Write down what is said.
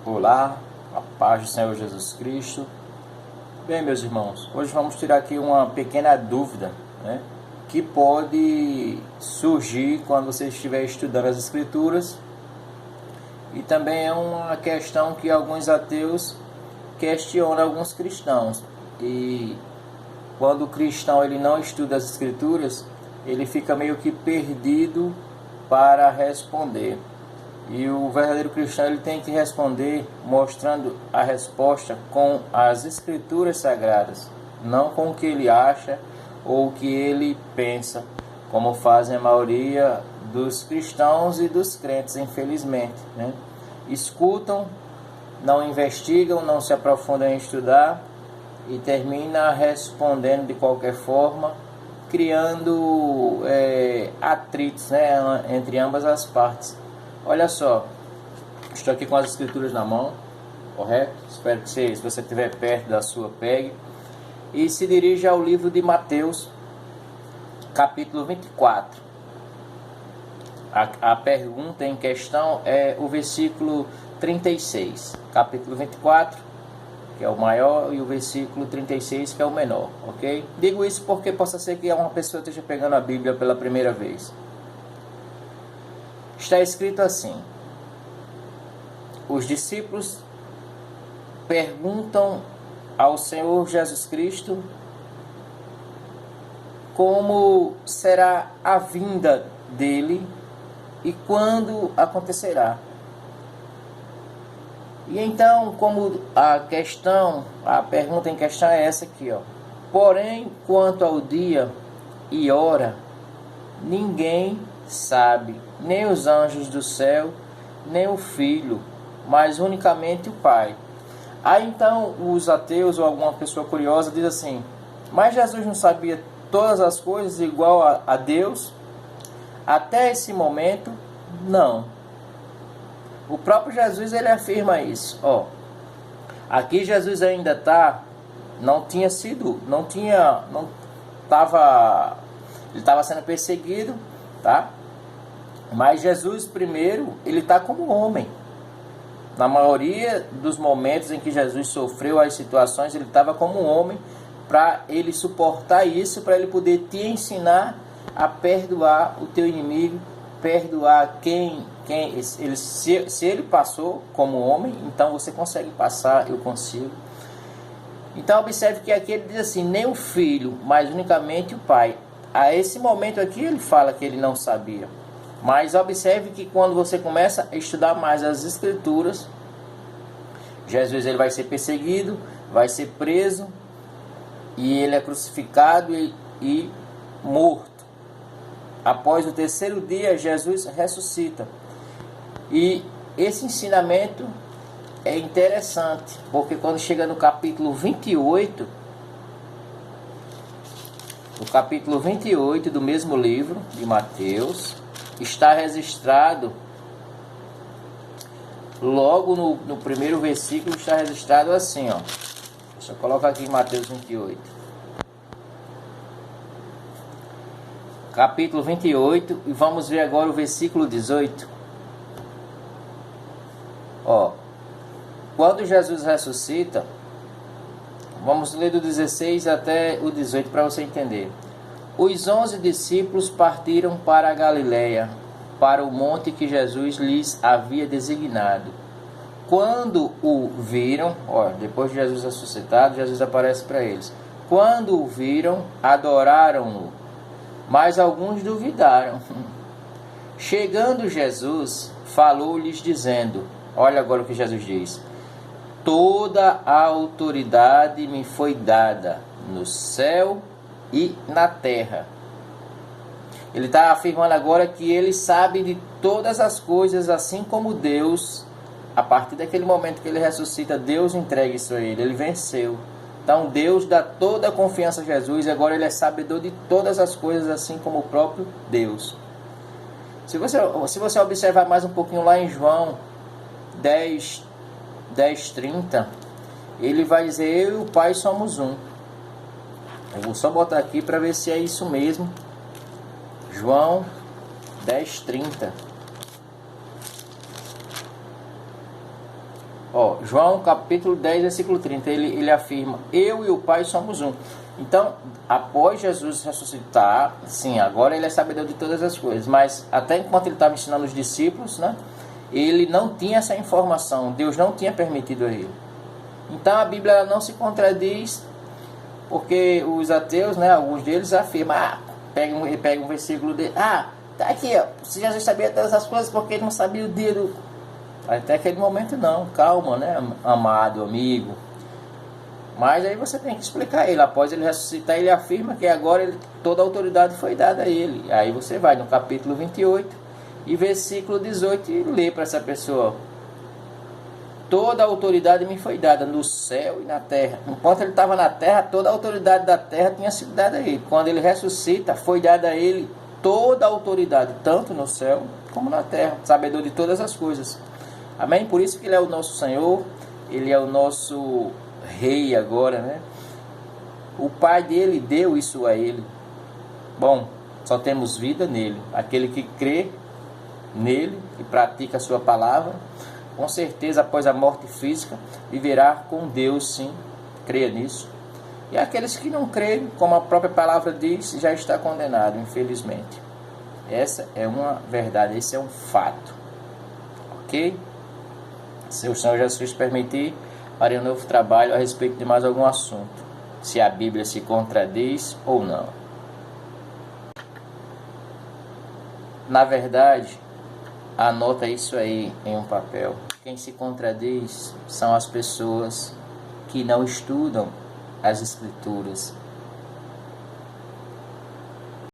Olá, a paz do Senhor Jesus Cristo. Bem, meus irmãos, hoje vamos tirar aqui uma pequena dúvida, né, que pode surgir quando você estiver estudando as Escrituras, e também é uma questão que alguns ateus questionam alguns cristãos. E quando o cristão ele não estuda as Escrituras, ele fica meio que perdido para responder. E o verdadeiro cristão ele tem que responder mostrando a resposta com as Escrituras Sagradas, não com o que ele acha ou o que ele pensa, como fazem a maioria dos cristãos e dos crentes, infelizmente, né? Escutam, não investigam, não se aprofundam em estudar e termina respondendo de qualquer forma, criando atritos, né, entre ambas as partes. Olha só, estou aqui com as Escrituras na mão, correto? Espero que se você estiver perto da sua, pegue. E se dirija ao livro de Mateus, capítulo 24. A pergunta em questão é o versículo 36. Capítulo 24, que é o maior, e o versículo 36, que é o menor, ok? Digo isso porque possa ser que uma pessoa esteja pegando a Bíblia pela primeira vez. Está escrito assim: os discípulos perguntam ao Senhor Jesus Cristo como será a vinda dele e quando acontecerá. E então, como a pergunta em questão é essa aqui, ó. Porém, quanto ao dia e hora, ninguém sabe, nem os anjos do céu, nem o Filho, mas unicamente o Pai. Aí então os ateus ou alguma pessoa curiosa diz assim: mas Jesus não sabia todas as coisas igual a Deus? Até esse momento, não. O próprio Jesus ele afirma isso. Ó, aqui Jesus ainda ele estava sendo perseguido, tá? Mas Jesus primeiro, ele está como homem. Na maioria dos momentos em que Jesus sofreu as situações, ele estava como homem, para ele suportar isso, para ele poder te ensinar a perdoar o teu inimigo, perdoar se ele passou como homem, então você consegue passar, eu consigo. Então observe que aqui ele diz assim: nem o Filho, mas unicamente o Pai. A esse momento aqui ele fala que ele não sabia. Mas observe que quando você começa a estudar mais as Escrituras, Jesus ele vai ser perseguido, vai ser preso, e ele é crucificado e morto. Após o terceiro dia, Jesus ressuscita. E esse ensinamento é interessante, porque quando chega no capítulo 28, do mesmo livro de Mateus, está registrado, logo no primeiro versículo, está registrado assim, ó. Deixa eu colocar aqui em Mateus 28. Capítulo 28, e vamos ver agora o versículo 18. Ó, quando Jesus ressuscita, vamos ler do 16 até o 18 para você entender. Os 11 discípulos partiram para a Galiléia, para o monte que Jesus lhes havia designado. Quando o viram, ó, depois de Jesus ressuscitado, Jesus aparece para eles. Quando o viram, adoraram-no, mas alguns duvidaram. Chegando Jesus, falou-lhes dizendo, olha agora o que Jesus diz: toda a autoridade me foi dada no céu e na terra. Ele está afirmando agora que ele sabe de todas as coisas, assim como Deus. A partir daquele momento que ele ressuscita, Deus entrega isso a ele, ele venceu. Então Deus dá toda a confiança a Jesus, e agora ele é sabedor de todas as coisas, assim como o próprio Deus. Se você observar mais um pouquinho lá em João 10:30, ele vai dizer: eu e o Pai somos um. Eu vou só botar aqui para ver se é isso mesmo. João 10:30. Ó, João capítulo 10, versículo 30, ele afirma: eu e o Pai somos um. Então, após Jesus ressuscitar, sim, agora ele é sabedor de todas as coisas, mas até enquanto ele estava ensinando os discípulos, né, ele não tinha essa informação, Deus não tinha permitido a ele. Então a Bíblia ela não se contradiz, porque os ateus, né, alguns deles afirmam, pega um versículo de, tá aqui, ó, se Jesus sabia todas as coisas, porque ele não sabia o dia do... Até aquele momento não, calma, né, amado, amigo. Mas aí você tem que explicar ele. Após ele ressuscitar, ele afirma que agora toda a autoridade foi dada a ele. Aí você vai no capítulo 28 e versículo 18 e lê para essa pessoa: toda a autoridade me foi dada no céu e na terra. Enquanto ele estava na terra, toda a autoridade da terra tinha sido dada a ele. Quando ele ressuscita, foi dada a ele toda a autoridade, tanto no céu como na terra, sabedor de todas as coisas. Amém? Por isso que ele é o nosso Senhor, ele é o nosso Rei agora, né? O Pai dele deu isso a ele. Bom, só temos vida nele. Aquele que crê nele e pratica a sua palavra, com certeza após a morte física viverá com Deus, sim. Creia nisso. E aqueles que não creem, como a própria palavra diz, já está condenado, infelizmente. Essa é uma verdade, esse é um fato. Ok? Se o Senhor Jesus permitir, farei um novo trabalho a respeito de mais algum assunto, se a Bíblia se contradiz ou não. Na verdade, anota isso aí em um papel. Quem se contradiz são as pessoas que não estudam as Escrituras,